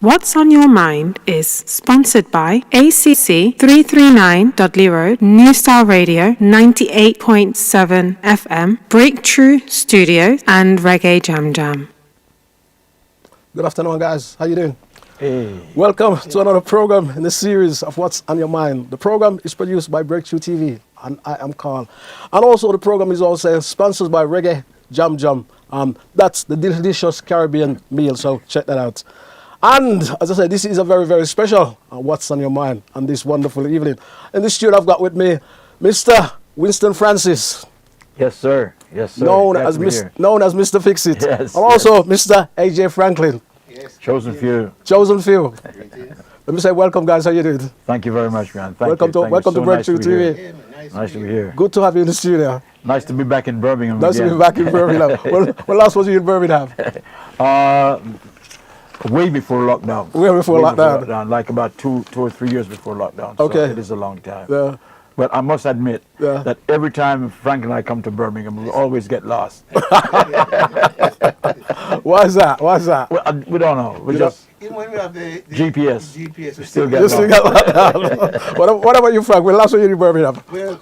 What's on Your Mind is sponsored by ACC 339 Dudley Road, New Style Radio 98.7 FM, Breakthrough Studios, and Reggae Jam Jam. Good afternoon, guys. How you doing? Hey. Welcome to another program in the series of What's on Your Mind. The program is produced by Breakthrough TV, and I am Carl. And also the program is also sponsored by Reggae Jam Jam. That's the delicious Caribbean meal, so check that out. And as I said, this is a very, very special What's on Your Mind on this wonderful evening. In the studio, I've got with me Mr. Winston Francis. Yes, sir. Yes, sir. Known as Mr. Fix-It. Yes. And also Mr. AJ Franklin. Yes. Chosen few. Chosen few. Let me say welcome, guys. How you doing? Thank you very much, man. Welcome to Breakthrough TV. Yeah, Nice to be here. Good to have you in the studio. Nice to be back in Birmingham Nice to again. be back in Birmingham. When last was you in Birmingham? Way before lockdown. Way before lockdown. Like about two or 3 years before lockdown. Okay. So it is a long time. Yeah. But I must admit Yeah. that every time Frank and I come to Birmingham, we always get lost. Why is that? Why is that? Well, we don't know. We just Even when we have the GPS. GPS, we Still get You still got lockdown. What about you, Frank? When last were you in Birmingham? Well,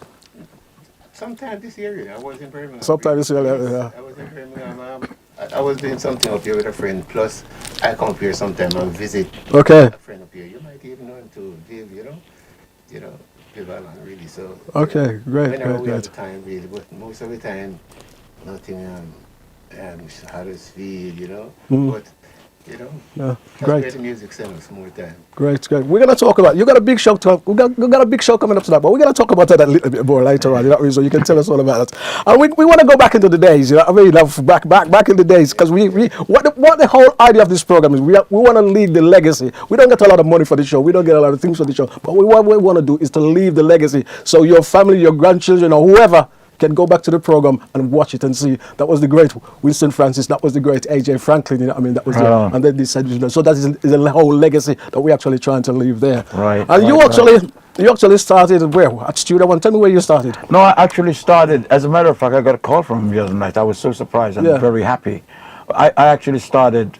sometime this year, I was in Birmingham. Sometime this year, yeah. I was in Birmingham. I was doing something up here with a friend. Plus, I come up here sometime and visit Okay. a friend up here. You might even know him to Viv, you know, Viv Allen, really. So. Okay, great, Whenever great, we have great. the time, really, but most of the time, nothing. Huddersfield, But Yeah, that's great. where the music sells more time. Great, great. We're gonna talk about. You got a big show. We got a big show coming up tonight, but we're gonna talk about that a little bit more later on. You know what I mean? So you can tell us all about it. And we want to go back into the days. You know what I mean? Back in the days, because what the whole idea of this program is, we want to leave the legacy. We don't get a lot of money for the show. We don't get a lot of things for the show. But what we want to do is to leave the legacy. So your family, your grandchildren, or whoever can go back to the program and watch it and see that was the great Winston Francis, that was the great AJ Franklin, you know what I mean? That was and then this, so that is a whole legacy that we're actually trying to leave there. Right. And you actually started where? At Studio One. Tell me where you started. No, I actually started, as a matter of fact, I got a call from him the other night. I was so surprised and very happy. I actually started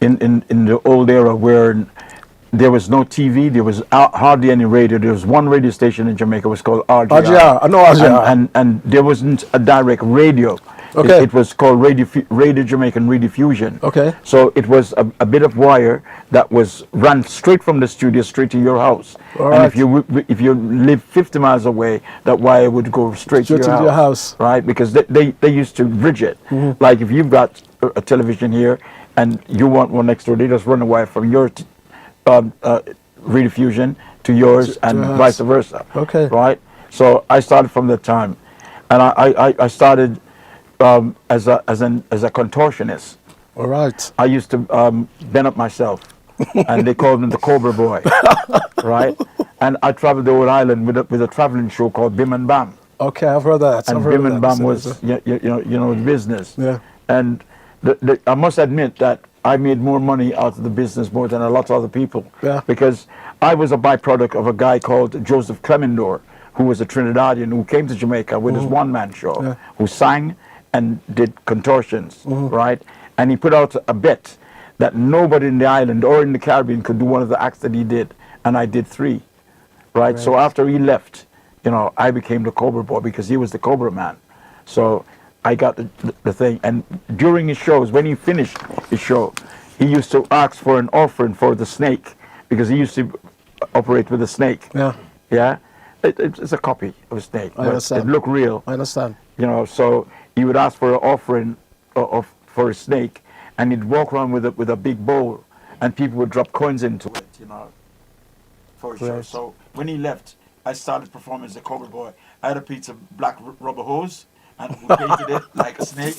in the old era where there was no TV, there was hardly any radio. There was one radio station in Jamaica, it was called RGR. RGR, I know RGR. And there wasn't a direct radio. Okay. It was called Radio Jamaican Rediffusion. Okay. So it was a bit of wire that was ran straight from the studio straight to your house. All and right. if you live 50 miles away, that wire would go straight to your house. Right, because they used to bridge it. Mm-hmm. Like if you've got a television here and you want one next door, they just run a wire from your rediffusion to yours and vice versa. Okay. Right. So I started from that time, and I started as a contortionist. All right. I used to bend up myself, and they called me the Cobra Boy. Right. And I traveled the whole island with a traveling show called Bim and Bam. Okay, I've heard that. And Bim and Bam was the business. Yeah. And I must admit that I made more money out of the business more than a lot of other people. Yeah. Because I was a byproduct of a guy called Joseph Clemendor, who was a Trinidadian who came to Jamaica with his one-man show, who sang and did contortions, right? And he put out a bet that nobody in the island or in the Caribbean could do one of the acts that he did, and I did 3, right? So after he left, I became the Cobra Boy because he was the Cobra Man. So I got the thing, and during his shows, when he finished his show, he used to ask for an offering for the snake because he used to operate with a snake. Yeah. Yeah, it's a copy of a snake. I understand. It looked real. I understand. So he would ask for an offering for a snake, and he'd walk around with a big bowl, and people would drop coins into it, for a show. So when he left, I started performing as a Cobra Boy. I had a piece of black rubber hose, and we painted it like a snake.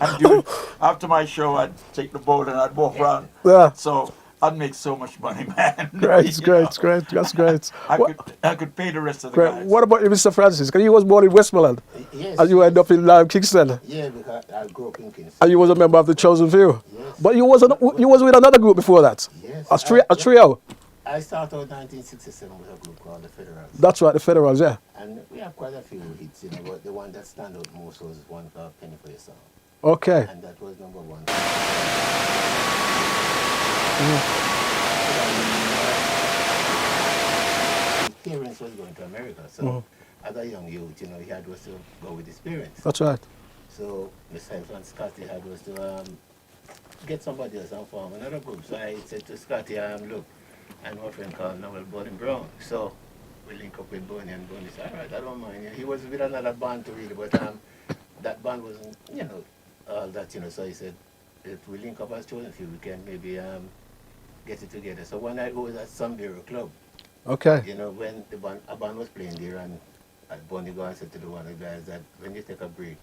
And after my show, I'd take the bowl and I'd walk around. Yeah. So I'd make so much money, man. Great. That's great. I could pay the rest of the guys. What about you, Mr. Francis? Because you was born in Westmoreland. Yes. And you end up in Kingston. Yeah, because I grew up in Kingston. And you was a member of the Chosen Few. Yes. But you was with another group before that. Yes. A trio. I started in 1967 with a group called the Federals. That's right, the Federals, yeah. And we have quite a few hits, but the one that stand out most was one called Penny for Your Song. Okay. And that was number one. His parents was going to America, so as a young youth, you know, he had was to go with his parents. That's right. So myself and Scotty had was to get somebody else and form another group. So I said to Scotty, look, I know a friend called Noel Bonnie Brown. So we link up with Bonnie, and Bonnie said, all right, I don't mind. Yeah. He was with another band too, really, but that band wasn't, you know, all that, you know. So he said, if we link up as children, if we can maybe get it together. So one night we was at some Bureau Club. Okay. You know, when a band was playing there, and Bonnie go and said to the one of the guys that when you take a break,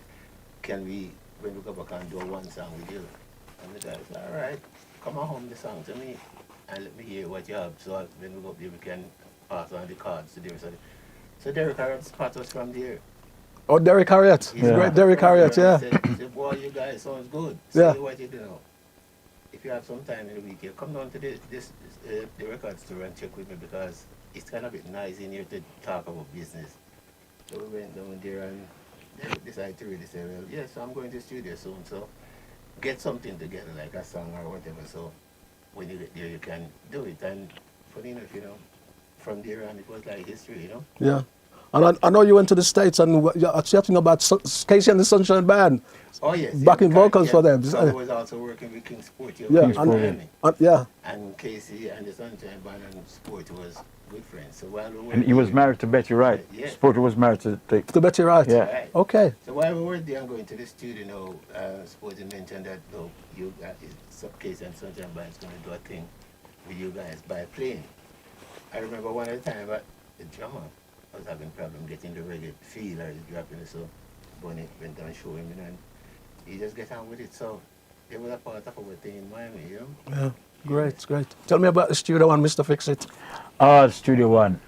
can we, when we go back and do one song with you? And the guy said, all right, come on home the song to me and let me hear what you have. So when we go up there, we can pass on the cards to there. So Derek Harriot's part was from there. Oh, Derek Harriott. He's Great Derek Harriott, yeah. He said, boy, you guys sounds good. Yeah. See what you do now. If you have some time in the week, you come down to the record store and check with me, because it's kind of a bit nice in here to talk about business. So we went down there and they decided to really say, well, yes, I'm going to the studio soon, so get something together, like a song or whatever, so when you get there, you can do it. And funny enough, you know, from there on, it was like history, you know? Yeah. And I know you went to the States and you're chatting about Casey and the Sunshine Band. Oh, yes. Backing vocals for them. So I was also working with King Sport here. Yeah, in Miami. yeah. And Casey and the Sunshine Band and Sport was good friends. So while we were And he was married to Betty Wright. Yeah. Sporter was married to To Betty Wright. Yeah. Right. Okay. So while we were there and going to the studio, Sporty mentioned that, no, you guys, Casey and Sunshine Band is going to do a thing with you guys by plane. I remember one at a time, the drummer was having problem getting the reggae feel or the dropping it, so Bonnie went down and showed him, and he just get on with it. So it was a part of our thing in Miami, you know? Yeah. Great, great. Tell me about the Studio One, Mr. Fix It. Studio One.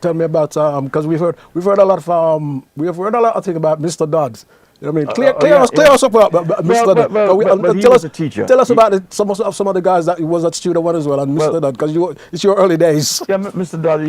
Tell me about because we've heard a lot of things about Mr. Dodd. You know what I mean? Clear us up about Mr. Dodd. He was a teacher. Tell us about some of the guys that was at Studio One as well, and Mr. Dodd, because it's your early days. Yeah, Mr. Dodd,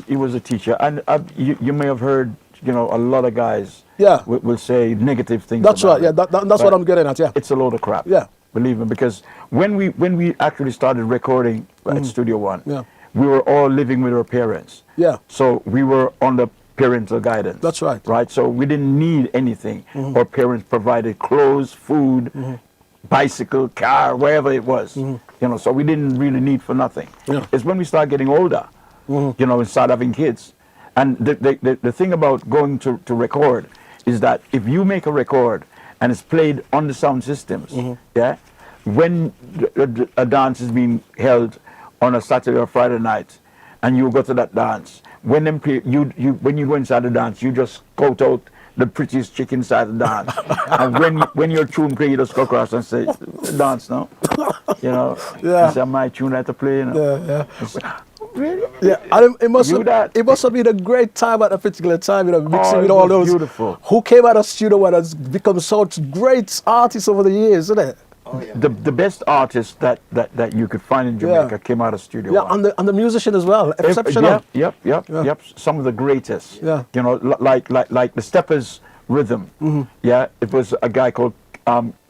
he was a teacher, and you may have heard, you know, a lot of guys. Yeah. Will say negative things. That's about right. Yeah, that's what I'm getting at. Yeah. It's a load of crap. Yeah. Believe me, because when we actually started recording at Studio One, Yeah. we were all living with our parents. Yeah. So we were under parental guidance. That's right. Right. So we didn't need anything. Our parents provided clothes, food, bicycle, car, wherever it was. You know, so we didn't really need for nothing. Yeah. It's when we start getting older, you know, and start having kids. And the thing about going to record is that if you make a record and it's played on the sound systems, yeah, when a dance is being held on a Saturday or Friday night, and you go to that dance, when them play, when you go inside the dance, you just scout out the prettiest chick inside the dance, and when your tune play, you just go across and say, dance now, you know. Yeah. It's my tune I have to play, you know. Yeah. Really? Yeah, and it must have been a great time at a particular time, you know, mixing with all those beautiful. Who came out of Studio One has become such great artists over the years, isn't it? Oh, yeah. The best artist that you could find in Jamaica came out of Studio One. Yeah, and the musician as well, exceptional. Yep. Some of the greatest. Yeah. You know, like the Steppers rhythm. Yeah, it was a guy called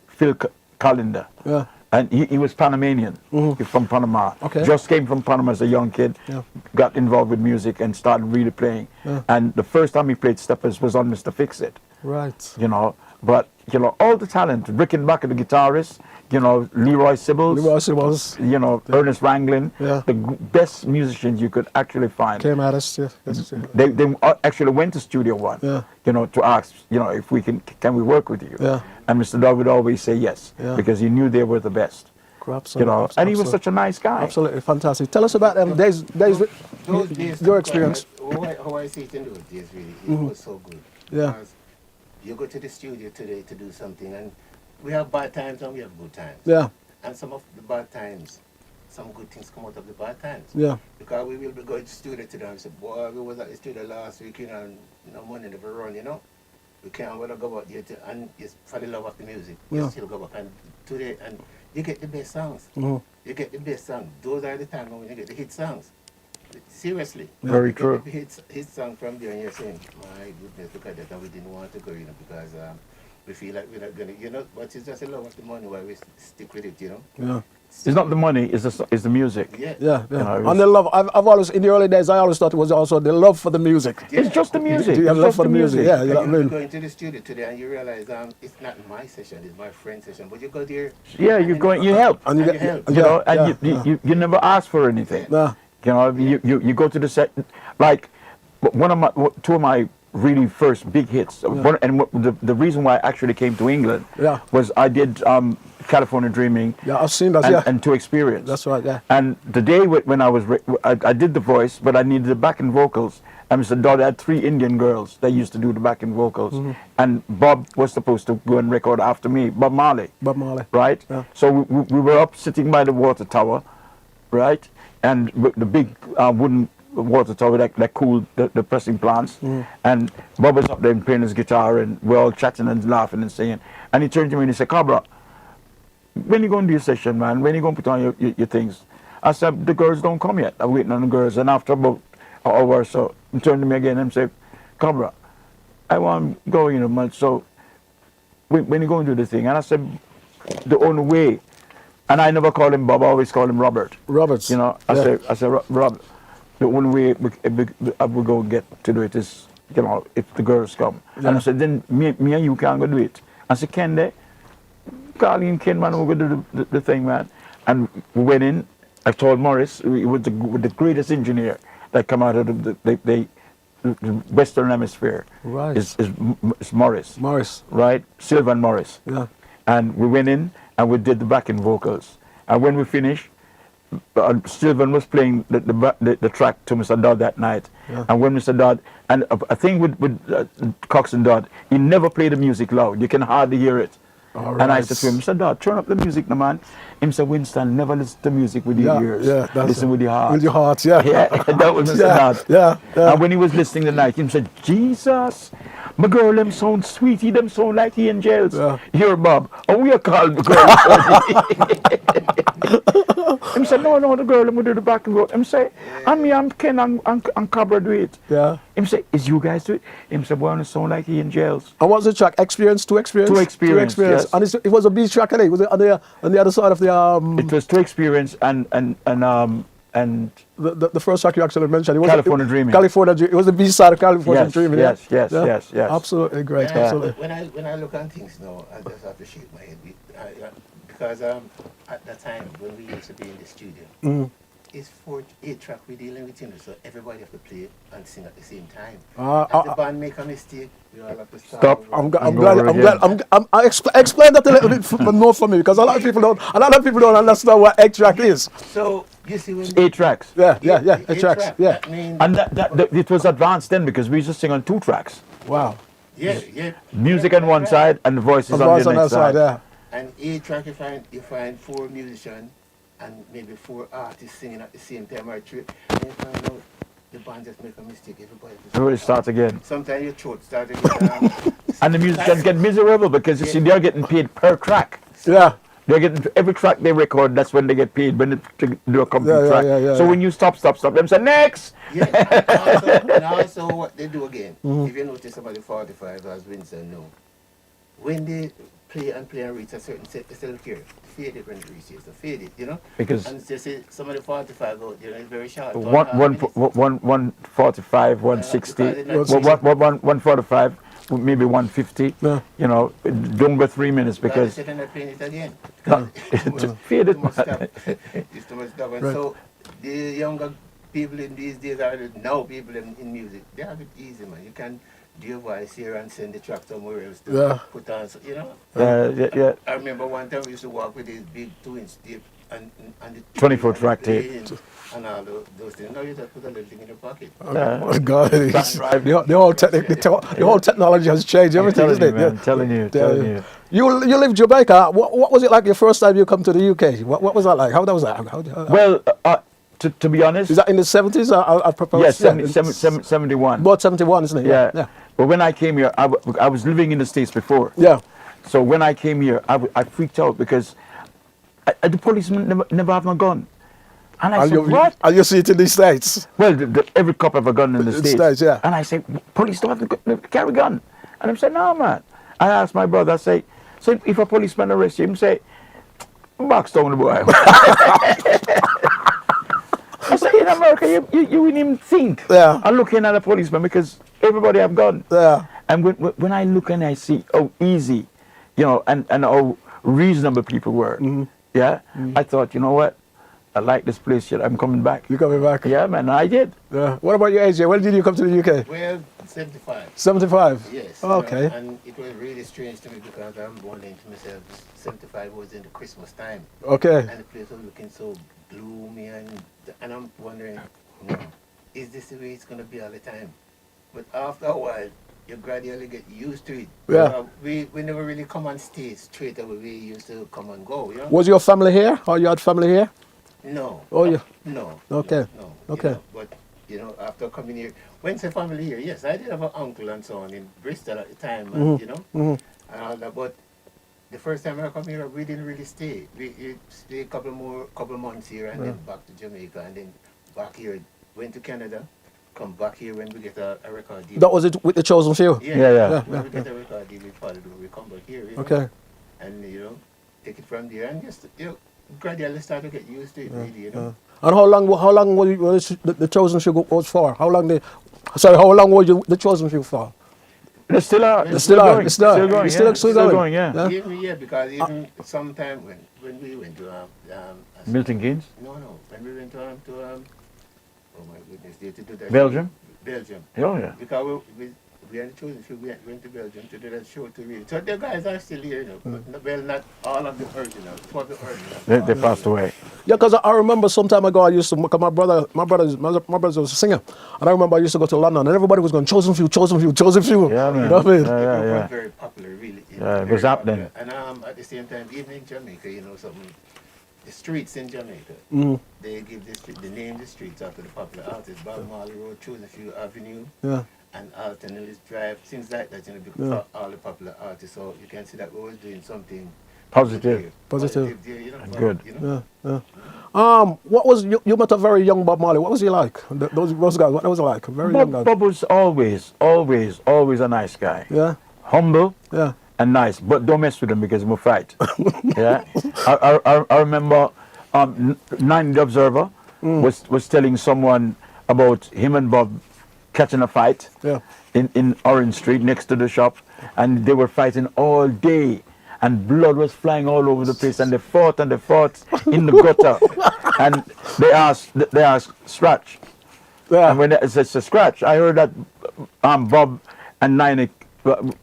Phil Callender. Yeah. And he was Panamanian. He's from Panama. Okay. Just came from Panama as a young kid. Yeah. Got involved with music and started really playing. Yeah. And the first time he played Steppers was on Mr. Fix It. Right. You know, but you know, all the talent. Rickenbacker, the guitarist. You know, Leroy Sibbles. You know, Ernest Ranglin. Yeah. The best musicians you could actually find. Came at us, yeah. They actually went to Studio One. Yeah. You know, to ask, you know, if we can we work with you? Yeah. And Mr. Dodd would always say yes, Yeah. because he knew they were the best. You know, and he was such a nice guy. Absolutely fantastic. Tell us about days your experience. How I see it in those days, really, it was so good. Yeah. Because you go to the studio today to do something, and we have bad times and we have good times. Yeah. And some of the bad times, some good things come out of the bad times. Yeah. Because we will be going to the studio today and say, boy, we was at the studio last week, you know, and no money never run, you know. We can't well go back there and just fall in love with the music. Yeah. You still go back and today, and you get the best songs. You get the best songs. Those are the times when you get the hit songs. Seriously. Very You get true. the hit song from there, and you're saying, my goodness, look at that. And we didn't want to go, you know, because we feel like we're not gonna, but it's just a love of the money why we stick with it, Yeah. It's not the money, it's the music. Yeah. Yeah, yeah. You know, it And the love, I've always, in the early days, I always thought it was also the love for the music. It's just the music. Do you have It's love just for the music? Yeah, you know what I You mean? go into the studio today and you realize it's not my session, it's my friend's session. But you go there. Yeah, and you're then going, you help. And you and get, you help. You know, and yeah. you never ask for anything. Yeah. You know, you go to the set, like two of my really first big hits. The reason why I actually came to England Yeah. was I did California Dreaming. Yeah, I've seen that, and, yeah. and To Experience. That's right, yeah. And the day when I was, I did the voice, but I needed the backing vocals. And Mr. Dodd had 3 Indian girls that used to do the backing vocals. Mm-hmm. And Bob was supposed to go and record after me, Bob Marley. Bob Marley. Right? Yeah. So we were up sitting by the water tower, right? And the big wooden water tower that cooled the pressing plants. And Bob was up there playing his guitar, and we're all chatting and laughing and singing. And he turned to me and he said, Cabra, when you going to do your session, man? When you going to put on your things? I said, the girls don't come yet. I'm waiting on the girls. And after about an hour or so, he turned to me again and said, Cabra, I want to go, man. So when you going to do the thing? And I said, the only way. And I never call him Bob, I always call him Robert. Roberts. You know, I say, Rob, the only way we go get to do it is, if the girls come. Yeah. And I said, then me and you can't go do it. I said, can they? Carly Ken, man, we're going to do the thing, man. And we went in. I told Morris, he was the greatest engineer that come out of the Western Hemisphere. Right. Is Morris. Morris. Right? Sylvan Morris. Yeah. And we went in and we did the backing vocals. And when we finished, Sylvan was playing the track to Mr. Dodd that night. Yeah. And when Mr. Dodd, and a thing with Cox and Dodd, he never played the music loud. You can hardly hear it. All And I right. said to him, Mr. Dodd, turn up the music, no man. Him said, Winston, never listen to music with your ears. Yeah, that's listen with your heart. With your heart, yeah. Yeah, that was Mr. Yeah, Dodd. yeah. And when he was listening tonight, he said, Jesus, my girl, them sound sweetie, them sound like angels. Yeah. Here, Bob, and we are called the girl. Him said, no, the girl, I'm going to do the back and go. Him say, and me, I'm Ken, and Cabra do it. Yeah. Him say, is you guys do it? Him say, well, it sound like angels. And what's the track? Experience, To Experience? To Experience, yes. And it was a beat track, I think. Was it on the other side of the It was To Experience and the first track you actually mentioned? It was California Dreaming. California Dreaming. It was the B side of California Yes, Dreaming. yes, yeah? yes, Yeah? yes, yes. Absolutely great. When I- Absolutely. When I look on things now, I just have to shake my head because at that time when we used to be in the studio, it's 8 track we're dealing with, so everybody have to play and sing at the same time. If the band make a mistake, you all have to Stop. Explain that a little bit more for me, because a lot of people don't understand what 8 track is. So you see when 8 tracks. Yeah, 8 8 tracks. track, Yeah. that means And that it was advanced then because we used to sing on 2 tracks. Wow. yeah. Music on one side and the voices on Voice the on next that side, side. yeah. And 8 track you find 4 musicians and maybe 4 artists singing at the same time or 3. And you find out the band just make a mistake. Everybody starts again. Sometimes your throat starts again. And the musicians get miserable because you see they're getting paid per track. Yeah. They're getting every track they record. That's when they get paid when they do a complete track. So when you stop, them say next. Yeah. And also what they do again. If you notice about the 45, as Winston know, when they play and reach a certain set here, fade it when it reaches, so fade it, Because and just say some of the 45 out there is very short. 145, 160, because 145, maybe 150. Yeah. Don't go 3 minutes because they're not playing it again. it's faded. Too much stuff. It's too much stuff. And so the younger people in these days are now people in music. They have it easy, man. You can do your voice here and send the track somewhere else to put on. So, Yeah. I remember one time we used to walk with these big 2-inch tape and the 24 track tape. And all those things. Now you just put a little thing in your pocket. Oh my God! The whole technology has changed everything, isn't it? I'm telling you. You live in Jamaica. What was it like your first time you come to the UK? What was that like? How was that? Well, to be honest, is that in the 70s? I propose. yes, 71. About 71, isn't it? Yeah. But when I came here, I was living in the States before. Yeah. So when I came here, I freaked out because the policeman never have a gun. And I said, what? And you see it in the States? Well, every cop have a gun in the States. Yeah. And I said, police don't have to carry a gun. And I said, no, man. I asked my brother, I say, so if a policeman arrests you, him say, box down the boy. I say, in America, you wouldn't even think of looking at a policeman because everybody have gun. Yeah. And when I look and I see how easy, and how reasonable people were, I thought, you know what? I like this place. I'm coming back. You coming back? Yeah, man, I did. Yeah. What about your age? When did you come to the UK? Well, 75. 75? Yes. Okay. And it was really strange to me because I'm wondering to myself, 75 was in the Christmas time. Okay. And the place was looking so gloomy and I'm wondering, is this the way it's going to be all the time? But after a while, you gradually get used to it. Yeah. We never really come on stage straight away. We used to come and go, Was your family here? Or you had family here? No. Oh, yeah. No. Okay. No. Okay. But, after coming here, when say family here, yes, I did have an uncle and so on in Bristol at the time, and, and all that. But the first time I come here, we didn't really stay. We stayed a couple months here and then back to Jamaica and then back here. Went to Canada, come back here when we get a record deal. That was it with the Chosen Few? Yeah. When we get a record deal, we come back here. Okay. And, take it from there and just, gradually start to get used to it, really, And how long was the Chosen Few was for? How long was the Chosen Few for? They still are. It's still going. It's still going. Still going, yeah. Even, because even sometime when we went to Milton Keynes? No, when we went to oh my goodness, they to do that. Belgium? Belgium. Oh, yeah. Because we had chosen to went to Belgium to do that show to read. So the guys are still here, Well, not all of the originals. Some of the originals. They passed away. Yeah, because I remember some time ago I used to, cause my brother was a singer, and I remember I used to go to London and everybody was going Chosen Few. Yeah, man. You know what I mean? It was very popular, really. Yeah, it was happening. And at the same time, even in Jamaica, something. The streets in Jamaica, they give the name the streets after the popular artists. Bob Marley Road, Chosen Few Avenue, and Alton Ellis Drive, things like that, because of all the popular artists. So you can see that we're always doing something Positive. there, Good. Yeah. What was you met a very young Bob Marley? What was he like? Those guys. What was he like? Very young guy. Bob was always a nice guy. Yeah. Humble. Yeah. And nice, but don't mess with him because he'll fight. Yeah, I remember Nine the Observer was telling someone about him and Bob catching a fight in Orange Street next to the shop, and they were fighting all day, and blood was flying all over the place, and they fought in the gutter, and they asked Scratch, and when it says Scratch, I heard that Bob and Nine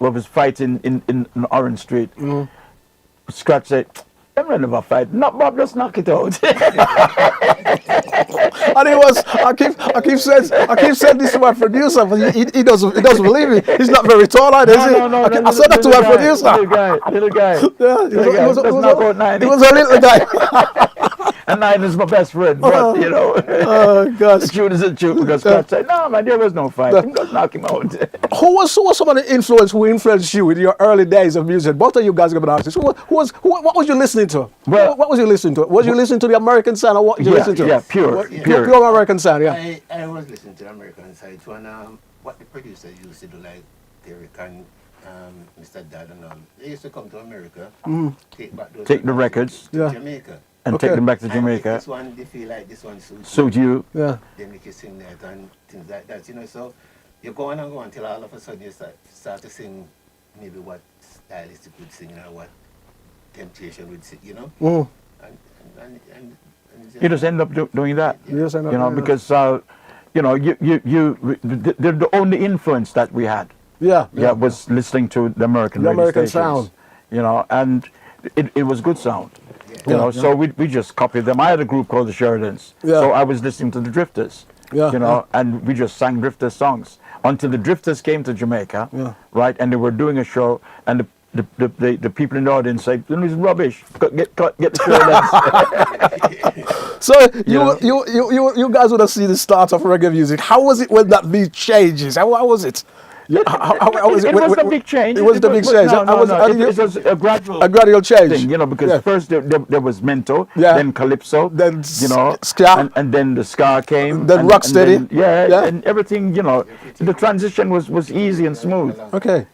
was fighting in Orange Street. Scratch said, "I'm not never fight. Not Bob, just knock it out." And he was. I keep saying this to my producer, but he doesn't believe me. He's not very tall, is he? No, I said that to my producer. Little guy. Yeah, He was a little guy. And Nine is my best friend, but Oh gosh. the truth is the truth, because Scratch said, "No, man, there was no fight. I'm just knock him out." Who was some of the who influenced you in your early days of music? Both of you guys have been artists. What was you listening to? Well, what was you listening to? Was you listening to the American sound, or what did you listen to? Yeah, pure American sound. Yeah. I was listening to the American side when what the producers used to do, like Derek and Mr. Dad and all. They used to come to America, take the records to Jamaica. and take them back to Jamaica. This one, they feel like this one Suit you. Yeah. They make you sing that and things like that, So you go on and go until all of a sudden you start to sing maybe what stylistic would sing or what Temptation would sing, And You just end up doing that. Yes, I know. Because they're the only influence that we had. Yeah. Was listening to the American American stations, sound. And it was good sound. So we just copied them. I had a group called the Sheridans. Yeah. So I was listening to the Drifters. And we just sang Drifters songs until the Drifters came to Jamaica, right? And they were doing a show, and the people in the audience said, "This is rubbish. Get the Sheridans." So you guys would have seen the start of reggae music. How was it when that beat changes? How was it? How was it? It was a big change. It was the big change. It was a gradual change. Thing, because first there was Mento, then Calypso, then ska, and then the ska came, then Rocksteady, and everything. The transition was easy and smooth. Okay.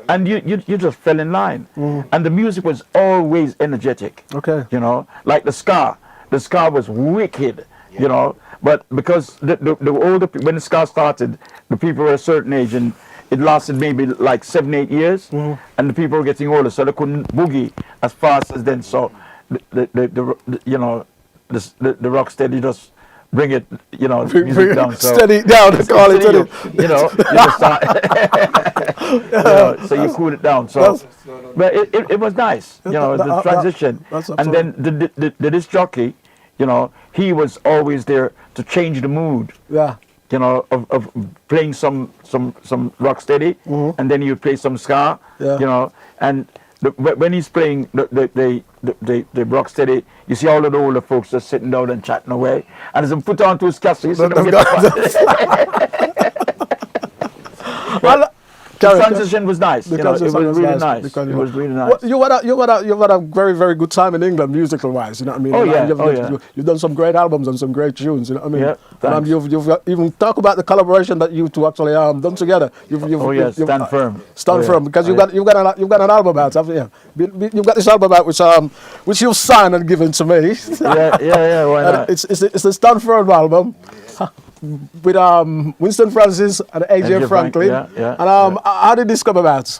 and you just fell in line. And the music was always energetic. Okay. You know, like the ska was wicked. You know, but because the older when the ska started, the people were a certain age, and it lasted maybe like 7-8 years, and the people were getting older, so they couldn't boogie as fast as then. So the you know the rock steady just bring it, you know, music down. So steady down, they call it. you know, you just start, you know, so you cool it down. So, but it was nice, you know, the transition. And then the disc jockey, you know, he was always there to change the mood. Yeah. You know, of playing some rock steady, and then you play some ska. Yeah. You know, and when he's playing the rock steady, you see all of the older folks just sitting down and chatting away, and as he put on to his castle, you see them the transition was nice. You know, it was really nice. It was really nice. Well, you've had a very, very good time in England, musical wise. You know what I mean? Oh yeah. You've done some great albums and some great tunes. You know what I mean? Yeah. And you've even talk about the collaboration that you two actually done together. Stand Firm. Stand Firm, because you've got an album out, haven't you? You've got this album out which you've signed and given to me. yeah. Why not? It's the Stand Firm album. With Winston Francis and AJ Franklin. And how did this come about?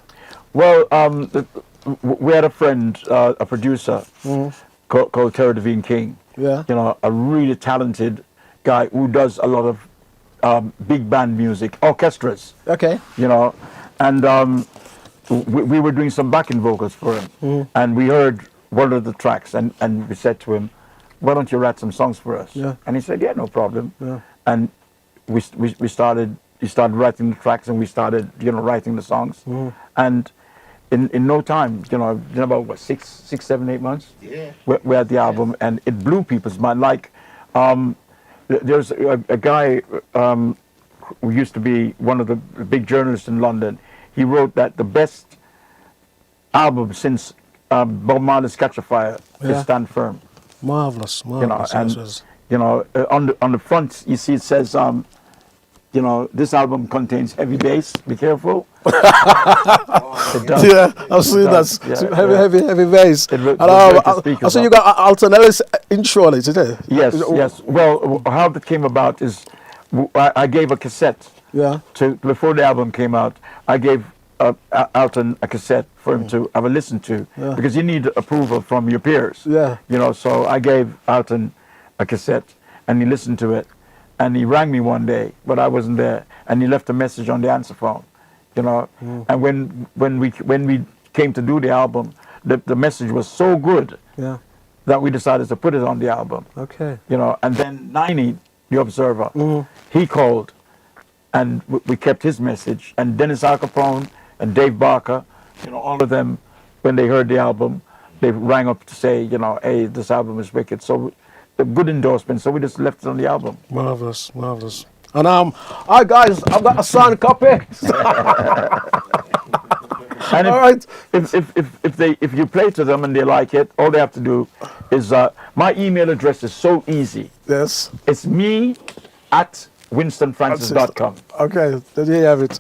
Well, we had a friend, a producer called Terry Devine King. Yeah. You know, a really talented guy who does a lot of big band music, orchestras. Okay. You know, and we were doing some backing vocals for him, and we heard one of the tracks, and we said to him, "Why don't you write some songs for us?" Yeah. And he said, "Yeah, no problem." Yeah. And we started. He started writing the tracks, and we started, you know, writing the songs. And in no time, you know, about what, 6, 7, 8 months, we had the album, and it blew people's mind. Like, there's a guy who used to be one of the big journalists in London. He wrote that the best album since Bob Marley's Catch a Fire is Stand Firm. Marvelous. You know, and you know, on the front, you see it says, you know, this album contains heavy bass. Be careful. It does. Yeah, I've seen that. Yeah, heavy bass. And so you got Alton Ellis intro on it, isn't it? Yes. Well, how that came about is I gave a cassette. Yeah. Before the album came out, I gave Alton a cassette for him to have a listen to, because you need approval from your peers. Yeah. You know, so I gave Alton a cassette, and he listened to it, and he rang me one day, but I wasn't there, and he left a message on the answer phone. You know, and when we came to do the album, the message was so good that we decided to put it on the album. Okay. You know, and then 90, the Observer, he called, and we kept his message. And Dennis Al Capone and Dave Barker, you know, all of them, when they heard the album, they rang up to say, you know, hey, this album is wicked. So a good endorsement. So we just left it on the album. Marvelous. And hi guys, I've got a signed copy. And all right. If you play to them and they like it, all they have to do is my email address is so easy. Yes. It's me@winstonfrancis.com. Okay, there you have it.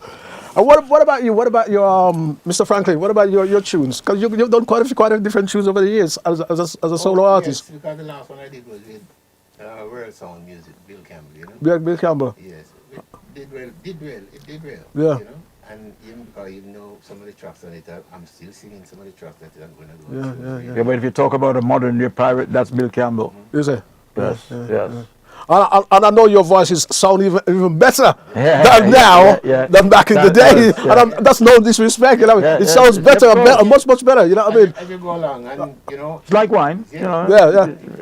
And what about you? What about your Mr. Franklin? What about your tunes? Because you've done quite a different tunes over the years as a solo artist. Yes, because the last one I did was with World Sound Music, Bill Campbell. You know. Bill Campbell. Yes, it did well. It did well. Yeah. You know, and even though some of the tracks on it, I'm still singing some of the tracks that I'm going to go. Yeah, but if you talk about a modern day pirate, that's Bill Campbell. Is it? Yes. And I know your voices sound even better than back in the day. And that's no disrespect. You know, it sounds better, much better. You know what I mean? As you go along, and you know, it's like wine. You know,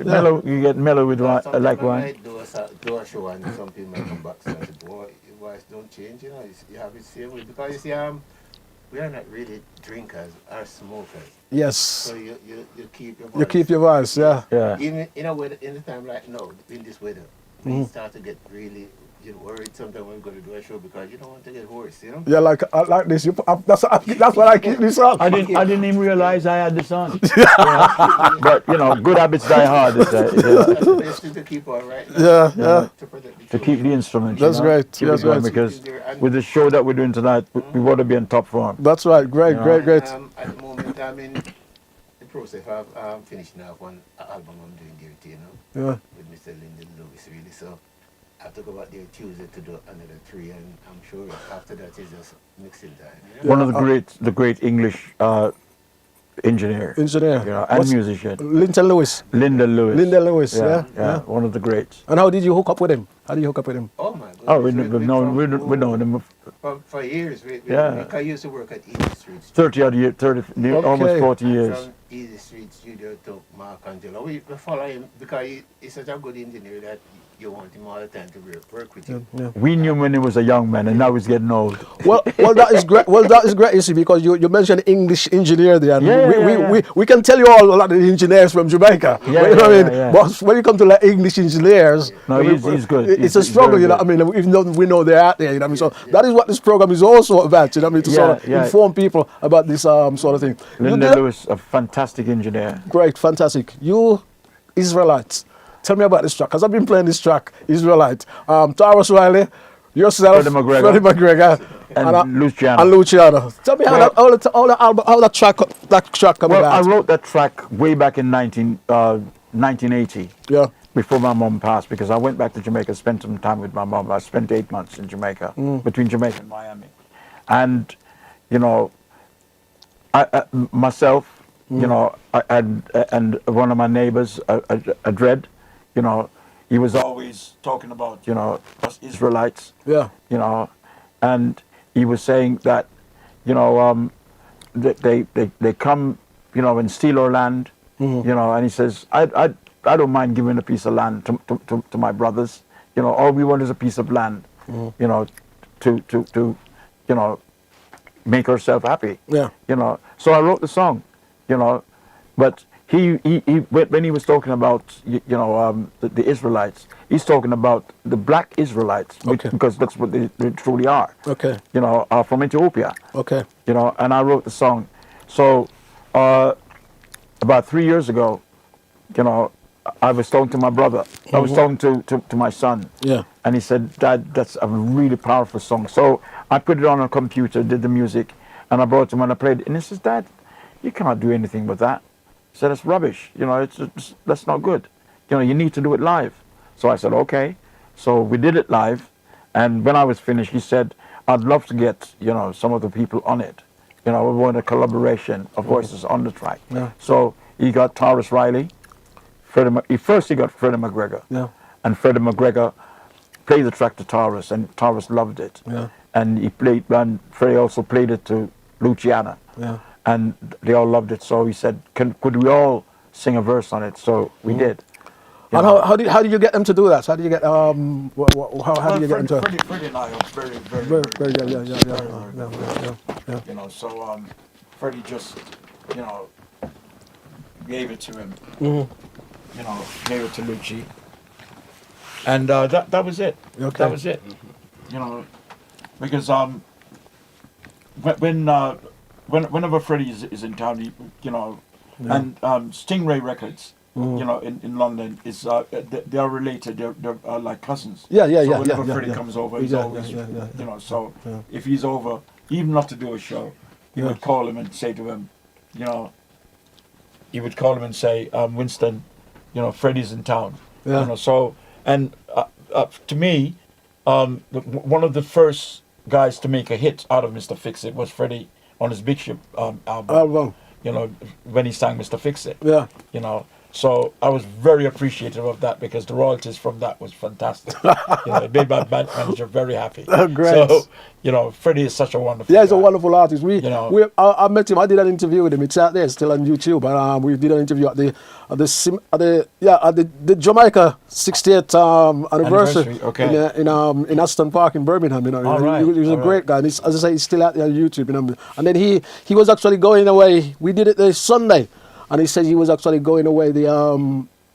mellow. You get mellow with wine, like wine. I do a show, and some people might come back and say, "Boy, your voice don't change." You know, you have it same way, because you see, we are not really drinkers or smokers. Yes. So you keep your voice. You keep your voice, yeah. In a weather, in a time like now, in this weather, we start to get really you're worried sometimes when we're going to do a show because you don't want to get hoarse, you know? Yeah, like this. That's what I keep this on. I didn't even realize I had this on. But you know, good habits die hard. That's the best thing to keep on right now. Yeah. To protect the To keep the instruments. That's you know? great. Keep That's it going right. because with the show that we're doing tonight, we want to be in top form. That's right. Great. At the moment, I'm in the process of finishing off one album I'm doing there, you know, Yeah. with Mr. Lyndon Lewis, really. So I have to go back there Tuesday to do another 3, and I'm sure after that is just mixing time. You know? One of the great English engineer. Engineer. Yeah, and musician. Lyndon Lewis. Lyndon Lewis. Lyndon Lewis. Yeah. One of the greats. And how did you hook up with him? How did you hook up with him? Oh my goodness. Oh, we've known him for years. I used to work at Easy Street. 30 odd years, almost 40 years. From Easy Street Studio to Mark Angelo. We follow him because he's such a good engineer that you want him all the time to work with you. Yeah. We knew him when he was a young man, and now he's getting old. Well, that is great. Well, that is great, you see, because you mentioned English engineer there. And we can tell you all a lot of the engineers from Jamaica. But when you come to like English engineers, No, he's good. It's a struggle, you know. I mean, even though we know they're out there, you know. I mean, so that is what this program is also about, you know. I mean, to sort of inform people about this sort of thing. Lyndon Lewis, a fantastic engineer. Great, fantastic. You Israelites. Tell me about this track, because I've been playing this track, Israelite. Taurus Riley, yourself, Freddie McGregor, and Luciano. Tell me how that track came about. I wrote that track way back in 1980. Yeah. Before my mom passed, because I went back to Jamaica, spent some time with my mom. I spent 8 months in Jamaica, between Jamaica and Miami. And, you know, myself, you know, and one of my neighbors, a Dread, you know, he was always talking about, you know, us Israelites. Yeah. You know, and he was saying that, you know, they come, you know, and steal our land, you know, and he says, I don't mind giving a piece of land to my brothers. You know, all we want is a piece of land, you know, to you know, make ourselves happy. Yeah. You know, so I wrote the song, you know, but he when he was talking about you know the Israelites, he's talking about the black Israelites, because that's what they truly are. Okay. You know, from Ethiopia. Okay. You know, and I wrote the song. So about 3 years ago, you know, I was talking to my brother. I was talking to my son. Yeah. And he said, Dad, that's a really powerful song. So I put it on a computer, did the music, and I brought it to him and I played it. And he says, Dad, you cannot do anything with that. He said, it's rubbish. You know, that's not good. You know, you need to do it live. So I said, okay. So we did it live. And when I was finished, he said, I'd love to get, you know, some of the people on it. You know, we want a collaboration of voices on the track. Yeah. So he got Taurus Riley. First he got Freddie McGregor. Yeah. And Freddie McGregor played the track to Taurus, and Taurus loved it. Yeah. And Freddie also played it to Luciana. Yeah. And they all loved it. So he said, could we all sing a verse on it? So we did. And how did you get them to do that? How did you get how did you get them to? Freddie and I are very Yeah. You know, so Freddie just, you know, gave it to him. You know, gave it to Lucci. And that was it. Okay. That was it. You know, because whenever Freddie is in town, you know, and Stingray Records, you know, in London is they are related. They're like cousins. Yeah. So whenever Freddie comes over, he's always, you know. So if he's over, even not to do a show, he would call him and say to him, you know, he would call him and say, Winston, you know, Freddie's in town. Yeah. You know, so and to me, one of the first guys to make a hit out of Mr. Fix-It was Freddie on his Big Ship album. You know, when he sang Mr. Fix-It. Yeah. You know, so I was very appreciative of that because the royalties from that was fantastic. You know, it made my band manager very happy. Great. So, you know, Freddie is such a wonderful Yeah, he's guy. a wonderful artist. I met him. I did an interview with him. It's out there, still on YouTube. But we did an interview at the Jamaica 60th anniversary. Okay. In Aston Park in Birmingham. You know, All right. he was a great guy. And as I say, he's still out there on YouTube. You know, and then he was actually going away. We did it this Sunday, and he said he was actually going away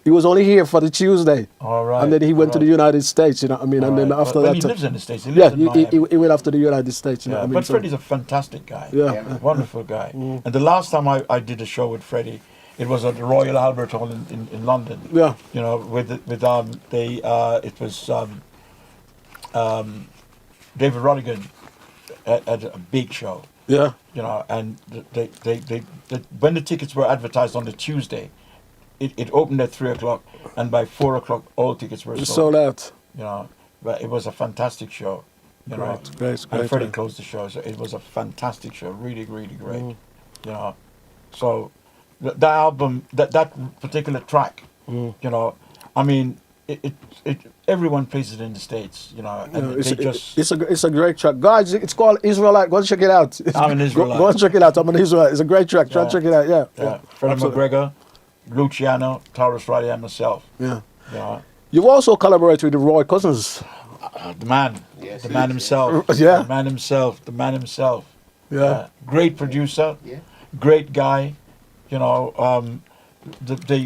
He was only here for the Tuesday. All right. And then he went to the United States, you know what I mean? And then after Well, that... he lives in the States. He Yeah, lives in Miami. he went after the United States, you know what I mean? But So- Freddie's a fantastic guy. Yeah. Wonderful guy. And the last time I did a show with Freddie, it was at the Royal Albert Hall in London. Yeah. You know, it was David Rodigan at a big show. Yeah. You know, and they when the tickets were advertised on the Tuesday, it opened at 3:00, and by 4:00 all tickets were sold. So that... You know, but it was a fantastic show. You know, Great. and Freddie closed the show, so it was a fantastic show, really, really great. You know, so that album, that particular track, you know, I mean, it everyone plays it in the States, you know, and it's a great track, guys. It's called Israelite. Go and check it out. I'm an Israelite. Go and check it out. I'm an Israelite. It's a great track. Try and check it out. Yeah. Freddie Absolutely. McGregor, Luciano, Taurus Riley, and myself. Yeah. You know, You've also collaborated with Roy Cousins. the man, Yes, the man himself. Yeah. The man himself. Yeah. Great producer. Yeah. Great guy. You know,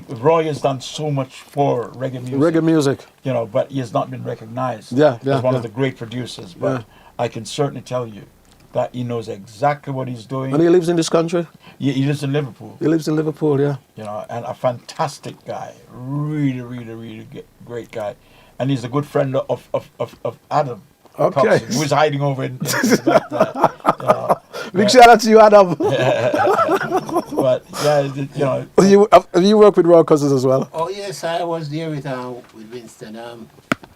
Roy has done so much for reggae music. Reggae music. You know, but he has not been recognized Yeah, as one yeah. of the great producers. But I can certainly tell you that he knows exactly what he's doing. And he lives in this country. He lives in Liverpool. He lives in Liverpool, yeah. You know, and a fantastic guy, really great guy, and he's a good friend of Adam. Okay. Coxon, who is hiding over in back there, you know. Big shout out to you, Adam. But yeah, you know, Have you worked with Roy Cousins as well? Oh yes, I was there with Winston.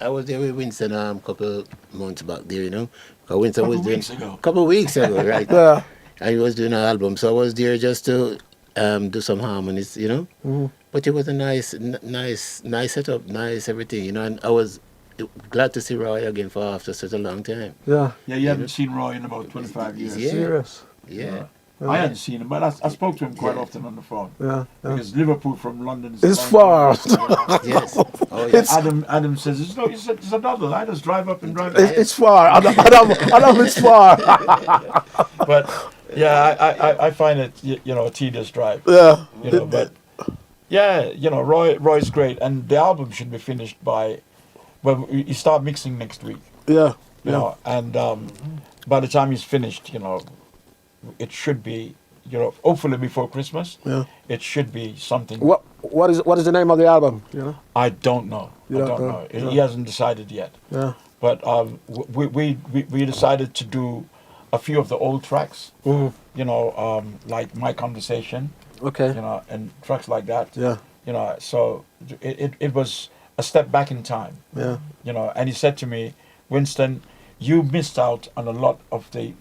I was there with Winston couple months back there, you know. Because Winston was doing couple of weeks ago, right? Yeah. And he was doing an album, so I was there just to do some harmonies, you know. Mm-hmm. But it was a nice setup, nice everything, you know. And I was glad to see Roy again for after such a long time. Yeah. yeah, you haven't seen Roy in about 25 years. Yeah. Serious. Yeah. I hadn't seen him, but I spoke to him quite often on the phone. Yeah. Because Liverpool from London is It's a long far. way. Yes. Oh yes. Adam says it's a double. I just drive up and drive back. It's far. I know it's far. But yeah, I find it a tedious drive. Yeah. You know, but yeah, you know, Roy's great, and the album should be finished by. Well, you start mixing next week. Yeah. You know, and by the time he's finished, you know, it should be, you know, hopefully before Christmas. Yeah. It should be something. What is the name of the album? You know. I don't know. You I don't don't know? know. He hasn't decided yet. Yeah. But we decided to do a few of the old tracks. Mhm. You know, like My Conversation. Okay. You know, and tracks like that. Yeah. You know, so it was a step back in time. Yeah. You know, and he said to me, Winston, you missed out on a lot of the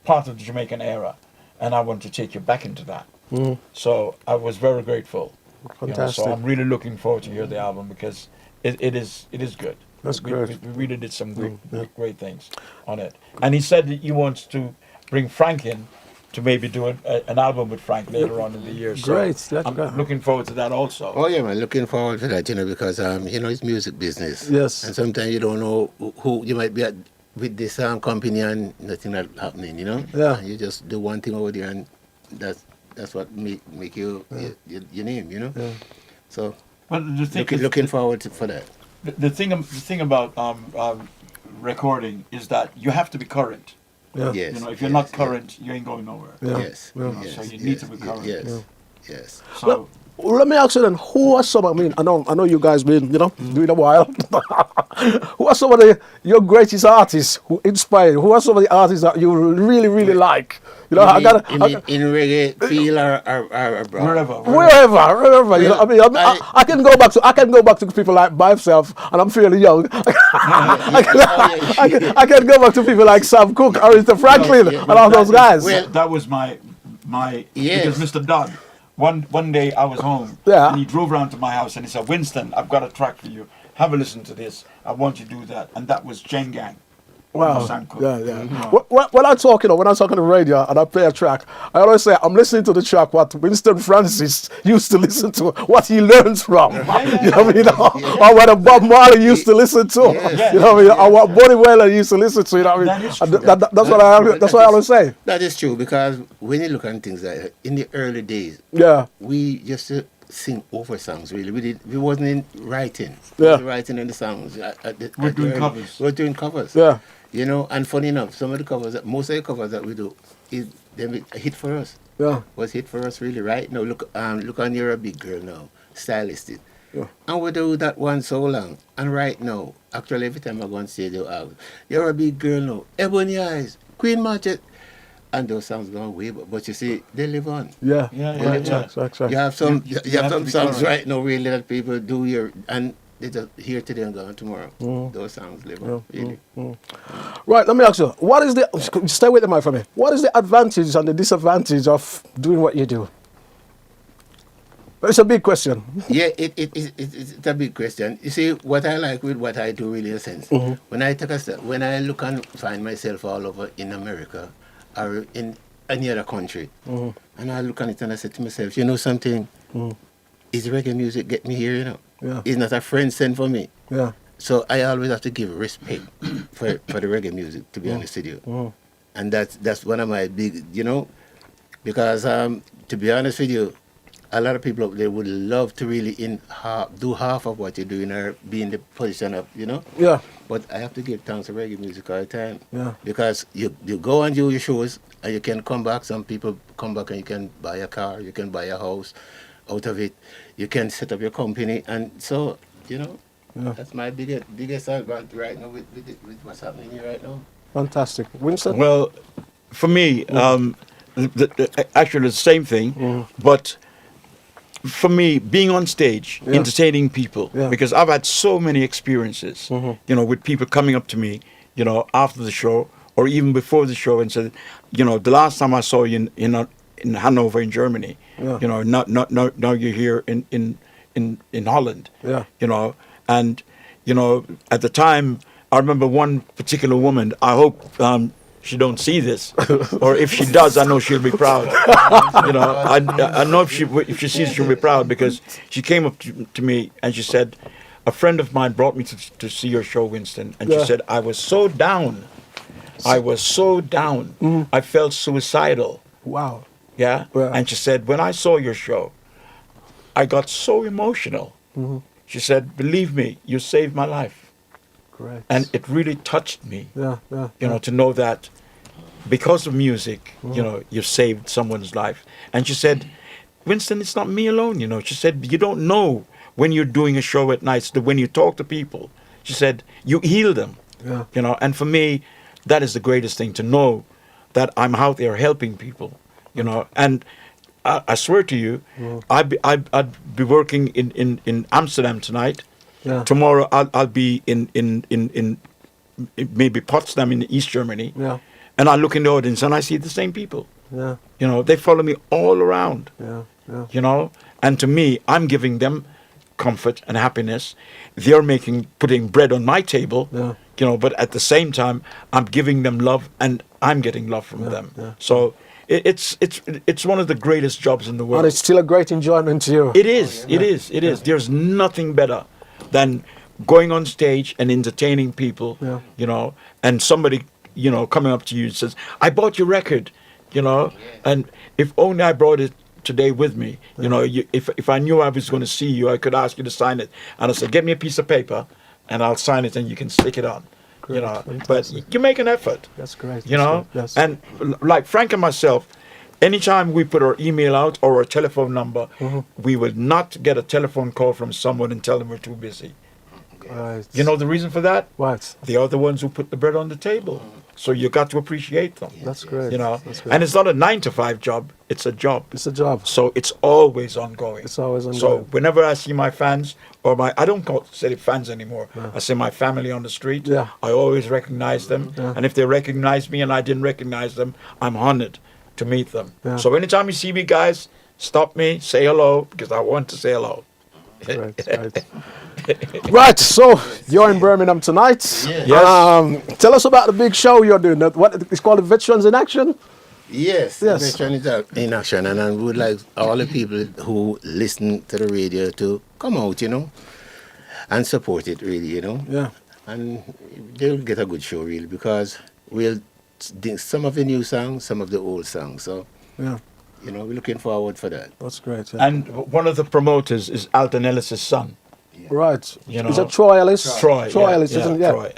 part of the Jamaican era, and I want to take you back into that. Mhm. So I was very grateful. You know, Fantastic. so I'm really looking forward to hear the album because it is good. That's we, great. We really did some great things on it. And he said that he wants to bring Frank in to maybe do an album with Frank later on in the year. So Great. That's I'm great. looking forward to that also. Oh yeah, man. Looking forward to that, you know, because you know, it's music business. Yes. And sometimes you don't know who you might be at with this company and nothing that happening, you know. Yeah. And you just do one thing over there, and that's what make you your name, you know. Yeah. So But the thing looking forward for that. the thing about recording is that you have to be current. Yeah. Yes. You know, if you're yes, not current, you ain't going nowhere. Yeah. Yes. Yeah. Yes. So you need to be current. Yes. Yes. So Well, let me ask you then, who are some, I mean, I know you guys been, you know, doing a while. Who are some of your greatest artists who inspired? Who are some of the artists that you really, really like? You know, in reggae feel or wherever. wherever, you know, I can go back to people like myself, and I'm fairly young. I can go back to people like Sam Cooke, Aretha Franklin, and all those guys. Well, That was my Yes. because Mr. Dodd. One day I was home, Yeah. and he drove round to my house and he said, Winston, I've got a track for you. Have a listen to this. I want you to do that. And that was Jen Gang. Wow. Sam Cooke. Yeah, yeah. Mhm. When I talk, when I talk on the radio and I play a track, I always say I'm listening to the track what Winston Francis used to listen to, what he learns from. You know what I mean? Or what Bob Marley used to listen to. Yes. You know what I mean? Or what Bonnie Wailer used to listen to. You know what I mean? That is true. That's what I always say. That is true, because when you look at things like in the early days, Yeah. we just sing over songs really. We wasn't in writing. Yeah. We wasn't writing in the songs. We're doing covers. We're doing covers. Yeah. You know, and funny enough, some of the covers, most of the covers that we do, is them a hit for us. Yeah. Was hit for us really right now. Look on You're a Big Girl now, stylistic. Yeah. And we do that one so long. And right now, actually every time I go on stage, they'll ask, You're a Big Girl now, Ebony Eyes, Queen Market. And those songs gone way, but you see, they live on. Yeah. Yeah. You have some, you have have some to be songs current. right now really that people do and they just here today and gone tomorrow. Those songs live on, really. Right, let me ask you, what is the, stay with the mic for me, what is the advantage and the disadvantage of doing what you do? It's a big question. Yeah, it's a big question. You see, what I like with what I do really in a sense, when I take a step, when I look and find myself all over in America or in any other country, and I look at it and I say to myself, you know something, is reggae music get me here, you know? Yeah. It's not a friend sent for me. Yeah. So I always have to give respect for the reggae music, to be honest with you. And that's one of my big, you know, because to be honest with you, a lot of people up there would love to really do half of what you're doing or be in the position of, you know. Yeah. But I have to give thanks to reggae music all the time. Yeah. Because you go and do your shows and you can come back. Some people come back and you can buy a car, you can buy a house out of it. You can set up your company. And so, you know, that's my biggest advantage right now with what's happening here right now. Fantastic. Winston? Well, for me, actually the same thing, but for me, being on stage, entertaining people, because I've had so many experiences, you know, with people coming up to me, you know, after the show or even before the show and said, you know, the last time I saw you in Hanover in Germany, you know, now you're here in Holland, you know, and you know, at the time, I remember one particular woman. I hope she don't see this, or if she does, I know she'll be proud. You know, I know if she sees, she'll be proud, because she came up to me and she said, a friend of mine brought me to see your show, Winston, and she said, I was so down. I felt suicidal. Wow. Yeah? And she said, when I saw your show, I got so emotional. She said, believe me, you saved my life. Great. And it really touched me, you know, to know that because of music, you know, you've saved someone's life. And she said, Winston, it's not me alone, you know. She said, you don't know when you're doing a show at night, when you talk to people. She said, you heal them, you know. And for me, that is the greatest thing, to know that I'm out there helping people, you know. And I swear to you, I'd be working in Amsterdam tonight. Tomorrow I'll be in maybe Potsdam in East Germany. And I look in the audience and I see the same people. You know, they follow me all around. You know, and to me, I'm giving them comfort and happiness. They're putting bread on my table. You know, but at the same time, I'm giving them love and I'm getting love from them. So it's one of the greatest jobs in the world. And it's still a great enjoyment to you. It is. There's nothing better than going on stage and entertaining people, you know, and somebody, you know, coming up to you and says, I bought your record, you know, and if only I brought it today with me, you know, if I knew I was going to see you, I could ask you to sign it. And I said, get me a piece of paper and I'll sign it and you can stick it on. Great, you know, fantastic. but you make an effort. That's great. You know, Yes. and like Frank and myself, anytime we put our email out or our telephone number, we will not get a telephone call from someone and tell them we're too busy. Right. You know the reason for that? What? They are the ones who put the bread on the table. So you got to appreciate them. That's great. You know, That's great. and it's not a 9-to-5 job; it's a job. It's a job. So it's always ongoing. It's always So ongoing. whenever I see my fans, or I don't say fans anymore. I say my family on the street. I always recognize them, and if they recognize me and I didn't recognize them, I'm honored to meet them. So anytime you see me, guys, stop me, say hello, because I want to say hello. Right. Right, so you're in Birmingham tonight. Yes. Tell us about the big show you're doing. What it's called, the Veterans in Action. Yes, Yes. Veteran is in action, and I would like all the people who listen to the radio to come out, you know, and support it, really, you know. Yeah. And they'll get a good show, really, because we'll sing some of the new songs, some of the old songs. So Yeah. you know, we're looking forward for that. That's great. Yeah. And one of the promoters is Alton Ellis's son. Right. You Is know, it Troy Ellis? Troy. Troy yeah, Ellis, yeah, isn't it? Yeah. Troy.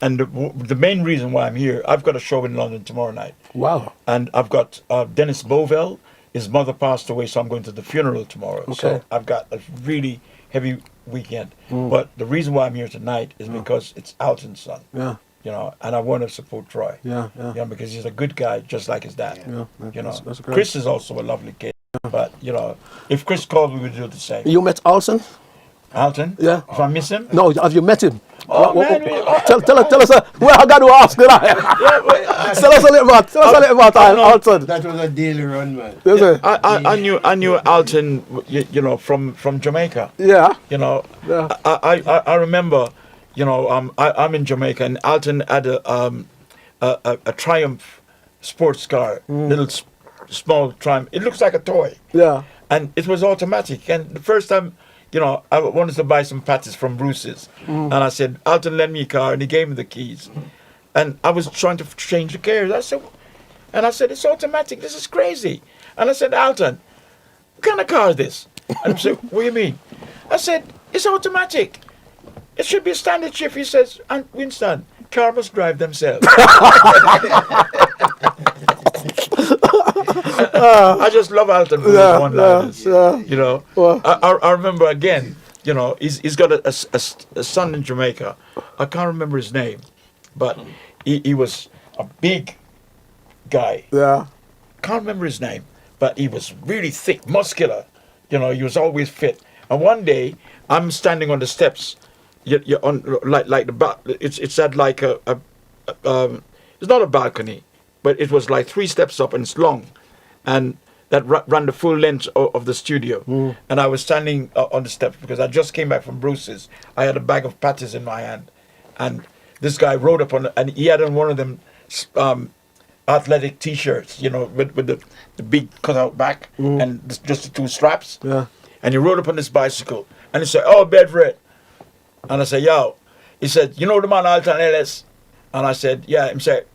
And the main reason why I'm here, I've got a show in London tomorrow night. Wow. And I've got Dennis Bovell. His mother passed away, so I'm going to the funeral tomorrow. Okay. So I've got a really heavy weekend. But the reason why I'm here tonight is because it's Alton's son. Yeah. You know, and I want to support Troy. Yeah. You know, because he's a good guy, just like his dad. Yeah. You know, That's great. Chris is also a lovely kid. But you know, if Chris called, we would do the same. You met Alton? Alton? Yeah. If I miss him? No, have you met him? Oh, man, Tell us. Well, I got to ask. Tell us a little about Alton. That was a daily run, man. Is it? I knew Alton, you know, from Jamaica. Yeah. You know, Yeah. I remember, you know, I'm in Jamaica and Alton had a Triumph sports car, little small Triumph. It looks like a toy. Yeah. And it was automatic. And the first time, you know, I wanted to buy some patties from Bruce's. And I said, Alton, lend me a car. And he gave me the keys. And I was trying to change the gears. I said, it's automatic. This is crazy. And I said, Alton, what kind of car is this? And he said, what do you mean? I said, it's automatic. It should be a standard shift. He says, Aunt Winston, car must drive themselves. I just love Alton for his one-liners. You know, I remember again. You know, he's got a son in Jamaica. I can't remember his name, but he was a big guy. Yeah. Can't remember his name, but he was really thick, muscular. You know, he was always fit. And one day, I'm standing on the steps. You're on like the it's at like it's not a balcony, but it was like 3 steps up and it's long, and that ran the full length of the studio. And I was standing on the steps because I just came back from Bruce's. I had a bag of patties in my hand, and this guy rode up on, and he had on one of them athletic T-shirts, you know, with the big cutout back and just the 2 straps. Yeah. And he rode up on this bicycle, and he said, "Oh, Bedford." And I said, "Yo." He said, "You know the man Alton Ellis?" And I said, "Yeah." He said,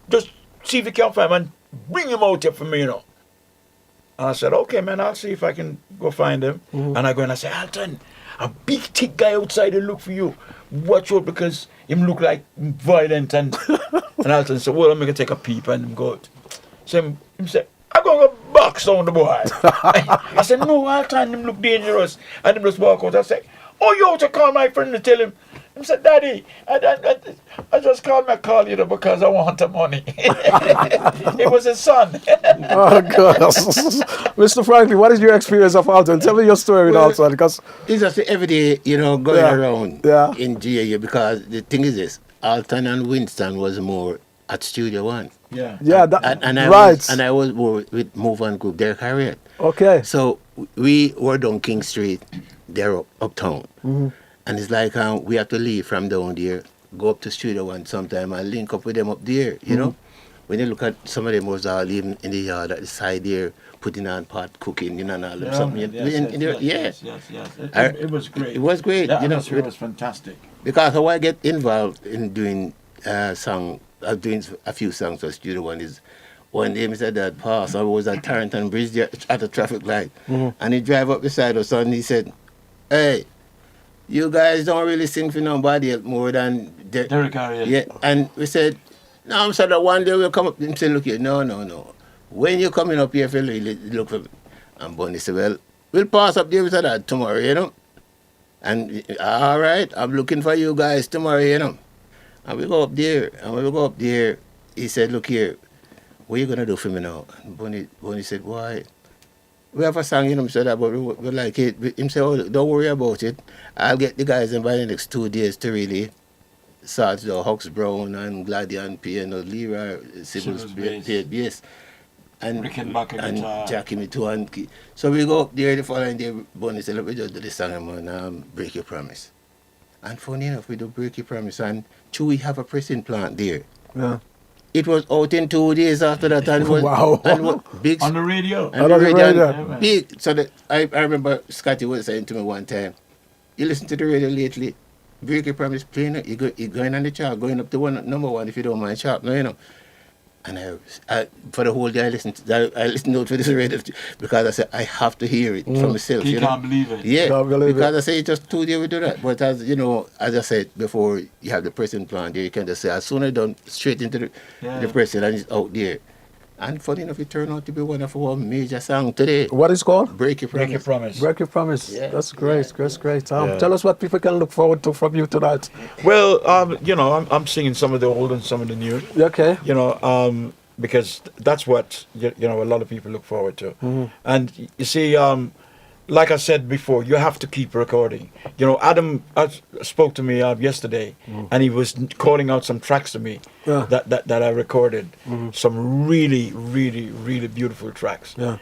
"Just see if you can find him and bring him out here for me, you know." And I said, "Okay, man, I'll see if I can go find him." And I go and I say, "Alton, a big thick guy outside to look for you. Watch out because him look like violent." And Alton said, "Well, I'm going to take a peep and him go out." So him said, "I'm going to box down the boy." I said, "No, Alton, him look dangerous." And him just walk out. I said, "Oh, you ought to call my friend and tell him." He said, "Daddy, I just called my call you know, because I want the money." It was his son. Oh, gosh. Mr. Franklin, what is your experience of Alton? Tell me your story with Alton. Because It's just every day, you know, going around in GAU, because the thing is this, Alton and Winston was more at Studio One. Yeah. Right. I was more with Move On Group, their career. Okay. So we were down King Street, there uptown. And it's like we have to leave from down there, go up to Studio One sometime and link up with them up there, you know. When you look at some of them was all living in the yard at the side there, putting on pot, cooking, you know, and all them something. Yes. It was great. It was great, The you know. atmosphere was fantastic. Because how I get involved in doing doing a few songs for Studio One is one day Mr. Dad passed. I was at Tarrantine Bridge there at a traffic light, and he drive up beside us and he said, "Hey, you guys don't really sing for nobody else more than Derek Ariel." Yeah, and we said, "No, I'm sorry, that one day we'll come up." He said, "Look here, no. When you coming up here, fella, look for me." And Bonnie said, "Well, we'll pass up there with that tomorrow, you know." And all right, I'm looking for you guys tomorrow, you know. And we go up there, and when we go up there, he said, "Look here, what are you gonna do for me now?" And Bonnie said, "Why? We have a song, you know," said that, but we like it. Him said, "Oh, don't worry about it. I'll get the guys in by the next 2 days to really start the Hawks Brown and Glady and piano, Leroy, Sybil's bass, and guitar. Jackie me too. And so we go up there the following day. Bonnie said, "Let me just do this song and Break Your Promise." And funny enough, we do Break Your Promise, and we have a pressing plant there. Yeah. It was out in 2 days after that, and was, Wow. and was big On the radio. and the radio, radio. big. So that I remember Scotty was saying to me one time, "You listen to the radio lately, Break Your Promise playing, you going on the chart, going up to number 1 if you don't mind sharp, no, you know." And for the whole day, I listened to this radio because I said I have to hear it for myself. You You know? can't believe it. Yeah, Can't believe because it. I say just 2 days we do that. But as you know, as I said before, you have the pressing plan there. You can just say as soon as done, straight into the pressing, and it's out there. And funny enough, it turned out to be one of our major songs today. What is it called? Break Your Promise. Break your promise. Break Your Promise. Yeah. That's great. Yeah. That's great. Yeah. Tell us what people can look forward to from you tonight. Well, I'm singing some of the old and some of the new. Okay. Because that's what a lot of people look forward to. Mm-hmm. And you see, like I said before, you have to keep recording. Adam spoke to me yesterday, and he was calling out some tracks to me Yeah. that I recorded. Some really, really, really beautiful tracks. Yeah.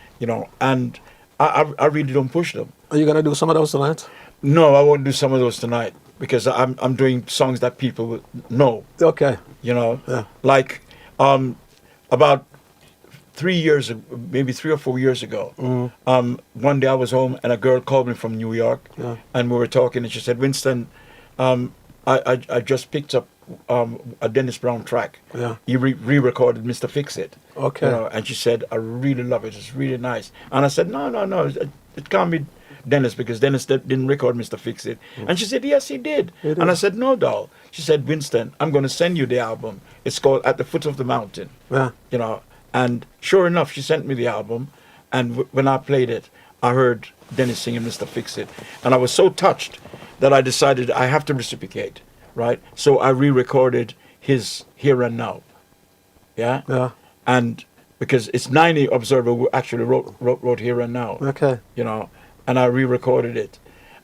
And I really don't push them. Are you gonna do some of those tonight? No, I won't do some of those tonight because I'm doing songs that people will know. Okay. Yeah. Like about 3 years, maybe 3 or 4 years ago, one day I was home and a girl called me from New York, and we were talking, and she said, "Winston, I just picked up a Dennis Brown track. Yeah. He re-recorded Mr. Fix It." Okay. And she said, "I really love it. It's really nice." And I said, "No, it can't be Dennis because Dennis didn't record Mr. Fix It." And she said, "Yes, he did." And I said, "No, doll." She said, "Winston, I'm going to send you the album. It's called At the Foot of the Mountain." Yeah. And sure enough, she sent me the album, and when I played it, I heard Dennis singing Mr. Fix It, and I was so touched that I decided I have to reciprocate, right? So I re-recorded his Here and Now, yeah? Yeah. And because it's 90 Observer who actually wrote Here and Now, Okay. and I re-recorded it.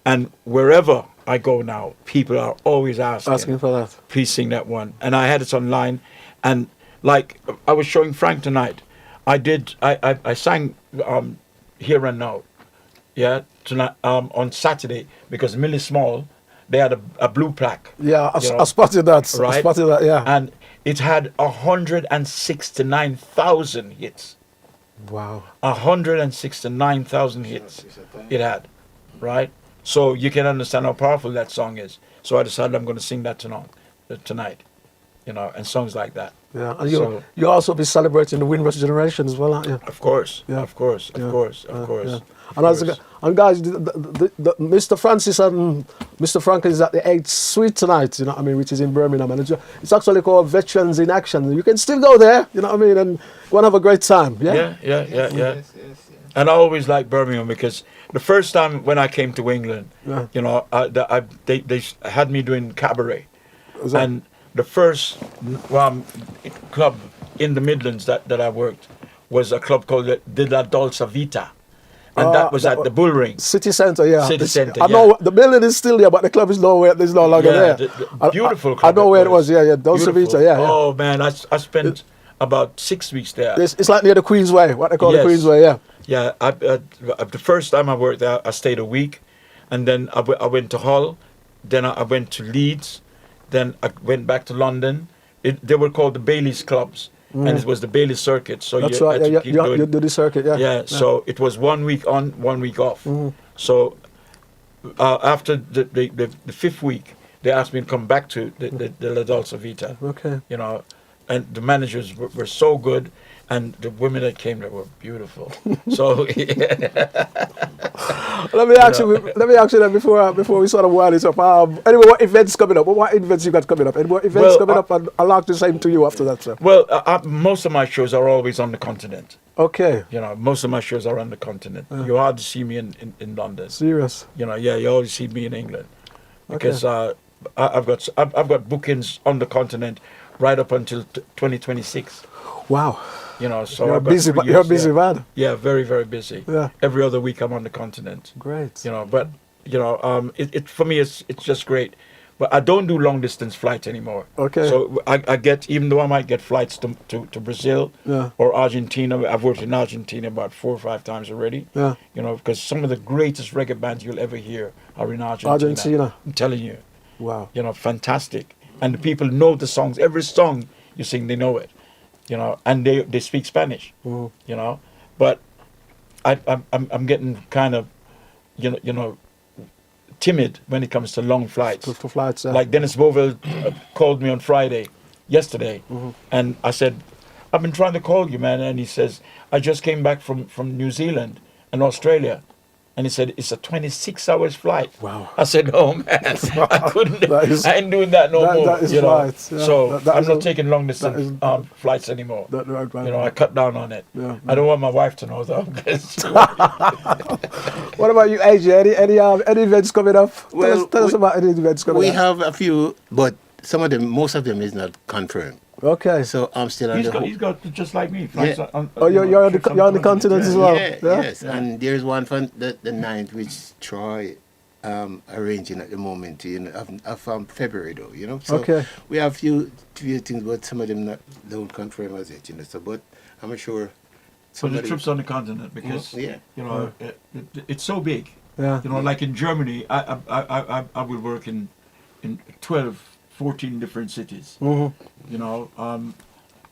And wherever I go now, people are always Asking for that. please sing that one. And I had it online, and like I was showing Frank tonight, I sang Here and Now, tonight on Saturday, because Millie Small, they had a blue plaque. Yeah, I spotted that. Right? I spotted that. Yeah. And it had 169,000 hits. Wow. 169,000 hits it had, right? So you can understand how powerful that song is. So I decided I'm going to sing that tonight, and songs like that. Yeah, and you also be celebrating the Windrush generation as well, aren't you? Of course, Yeah. of course. Yeah. And guys, the Mr. Francis and Mr. Franklin is at the 8th Suite tonight, which is in Birmingham, and it's actually called Veterans in Action. You can still go there, and go and have a great time. Yeah. Yeah. And I always like Birmingham because the first time when I came to England, they had me doing cabaret, and the first club in the Midlands that I worked was a club called De La Dolce Vita. And that was at the Bull Ring. City Centre, yeah. City Centre, I know the building is still there, but the club is nowhere. There's no longer there. The beautiful club. I know where it was. Yeah. Dolce Vita, yeah. Oh man, I spent about 6 weeks there. It's like near the Queensway, what they call the Queensway, yeah. Yeah, the first time I worked there, I stayed a week, and then I went to Hull, then I went to Leeds, then I went back to London. They were called the Baileys clubs, and it was the Bailey circuit. So That's you right. had to keep doing. You do the circuit, yeah. Yeah, so it was 1 week on, 1 week off. So after the fifth week, they asked me to come back to the La Dolce Vita. Okay. And the managers were so good, and the women that came there were beautiful. So Let me ask you that before we sort of wind it up. Anyway, what events coming up? What events you got coming up? And what events coming up? And I'll like the same to you after that, sir. Well, most of my shows are always on the continent. Okay. Most of my shows are on the continent. You hardly see me in London. Serious. You always see me in England, because I've got bookings on the continent right up until 2026. Wow. So you're I've got busy. 3 years, You're busy, man. Yeah, very, very busy. Yeah. Every other week I'm on the continent. Great. But it for me it's just great. But I don't do long distance flights anymore. Okay. So I get, even though I might get flights to Brazil or Argentina. I've worked in Argentina about 4 or 5 times already. Yeah. Because some of the greatest reggae bands you'll ever hear are in Argentina. Argentina. I'm telling you. Wow. Fantastic. And the people know the songs. Every song you sing, they know it. And they speak Spanish. But I'm getting kind of, timid when it comes to long flights. To flights, Like Dennis Bovell called me on yesterday, and I said, I've been trying to call you, man. And he says, I just came back from New Zealand and Australia. And he said, it's a 26 hours flight. Wow. I said, no, man, I couldn't. I ain't doing that no more. That is you know? right. Yeah. So That I'm is not a- taking long that is- distance flights anymore. Right. You know, I cut down on it. Yeah. I don't want my wife to know, though. 'Cause What about you, AJ? Any events coming up? Well, tell us about any events coming We up. have a few, but most of them is not confirmed. Okay. So I'm still on he's got just like me. Yeah. You're on the continent as well. Yeah, yes, and there's one from the 9th, which Troy arranging at the moment, of February though, So Okay. we have few things, but some of them don't confirm as yet, So, but I'm sure. So the trips on the continent, because Yeah. it's so big. Yeah. Like in Germany, I would work in 12, 14 different cities. Mm-hmm.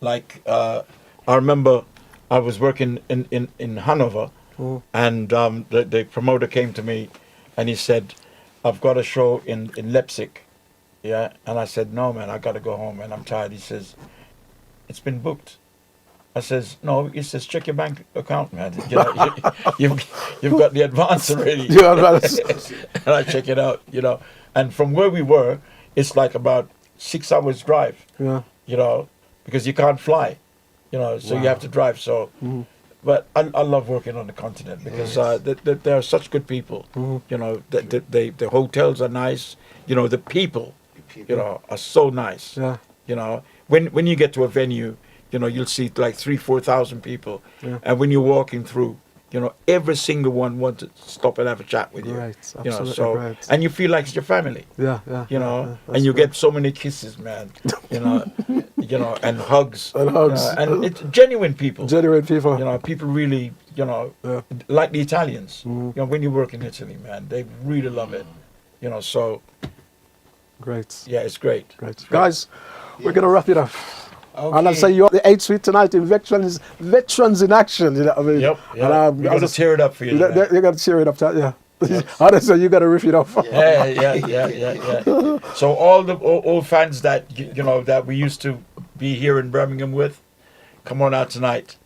I remember I was working in Hanover, and the promoter came to me, and he said, "I've got a show in Leipzig." Yeah, and I said, "No, man, I got to go home, and I'm tired." He says, "It's been booked." I says, "No." He says, "Check your bank account, man. You've got the advance already." And I check it out, And from where we were, it's like about 6 hours drive. Yeah. Because you can't fly, so you have to drive. So, but I love working on the continent because they are such good people. The hotels are nice. The people, are so nice. Yeah. When you get to a venue, you'll see like 3,000-4,000 people, and when you're walking through, every single one wants to stop and have a chat with you. Right, absolutely So right. and you feel like it's your family. Yeah. And you get so many kisses, man. And hugs. And hugs. And it's genuine people. Genuine people. People really, like the Italians. When you work in Italy, man, they really love it. So Great. yeah, it's great. Great. Guys, we're going to wrap it up. Okay. And I say you're at the 8th Suite tonight in Veterans in Action. You know what I mean? Yep. And, We're going to tear it up for you. You're going to tear it up, yeah. Honestly, you got to rip it off. Yeah. So all the old fans that that we used to be here in Birmingham with, come on out tonight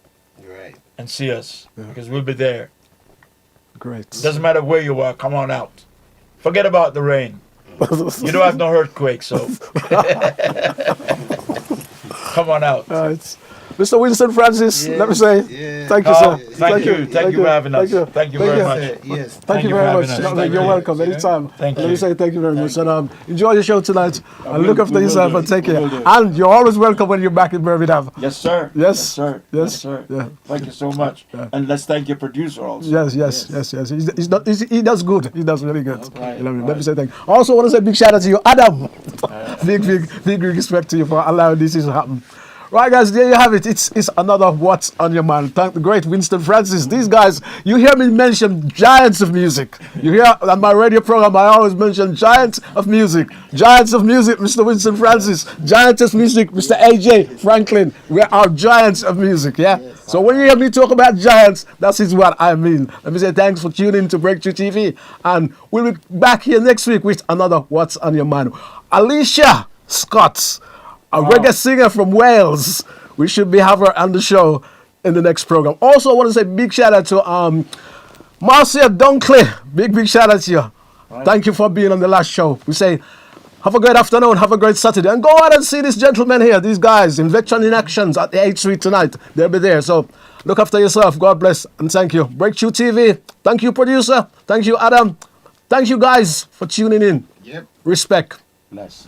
Right. and see us because we'll be there. Great. Doesn't matter where you are, come on out. Forget about the rain. You don't have no earthquake, so come on out. Right. Mr. Winston Francis, Yeah, let me say yeah. thank you, Oh, sir. thank you for having us. Thank you very much. Yes. Thank you you very for much. having us. No, Thank you're you. welcome anytime. Thank Let me you. say thank you very much. And enjoy your show tonight. And look after we will yourself do. and take We care. will do. And you're always welcome when you're back in Birmingham. Yes, sir. Yes. sir. Yes. sir. Yeah. Thank you so much. And let's thank your producer also. Yes. He does good. He does really good. Right, You know what I mean? Let me right. say thank you. I also want to say big shout out to you, Adam. big respect to you for allowing this to happen. Right, guys, there you have it. It's another What's on Your Mind. Thank the great Winston Francis. These guys, you hear me mention giants of music. You hear on my radio program, I always mention giants of music. Giants of music, Mr. Winston Francis. Giants of music, Mr. AJ Franklin. We are giants of music, yeah? So when you hear me talk about giants, that is what I mean. Let me say thanks for tuning in to Breakthrough TV. And we'll be back here next week with another What's on Your Mind. Alicia Scott, a reggae singer from Wales. We should be have her on the show in the next program. Also, I want to say big shout out to Marcia Dunkley. Big shout out to you. Thank you for being on the last show. We say have a great afternoon, have a great Saturday, and go out and see these gentlemen here, these guys in Veteran in Actions at the 8th Street tonight. They'll be there. So look after yourself. God bless and thank you. Breakthrough TV. Thank you, producer. Thank you, Adam. Thank you guys for tuning in. Yep. Respect. Bless.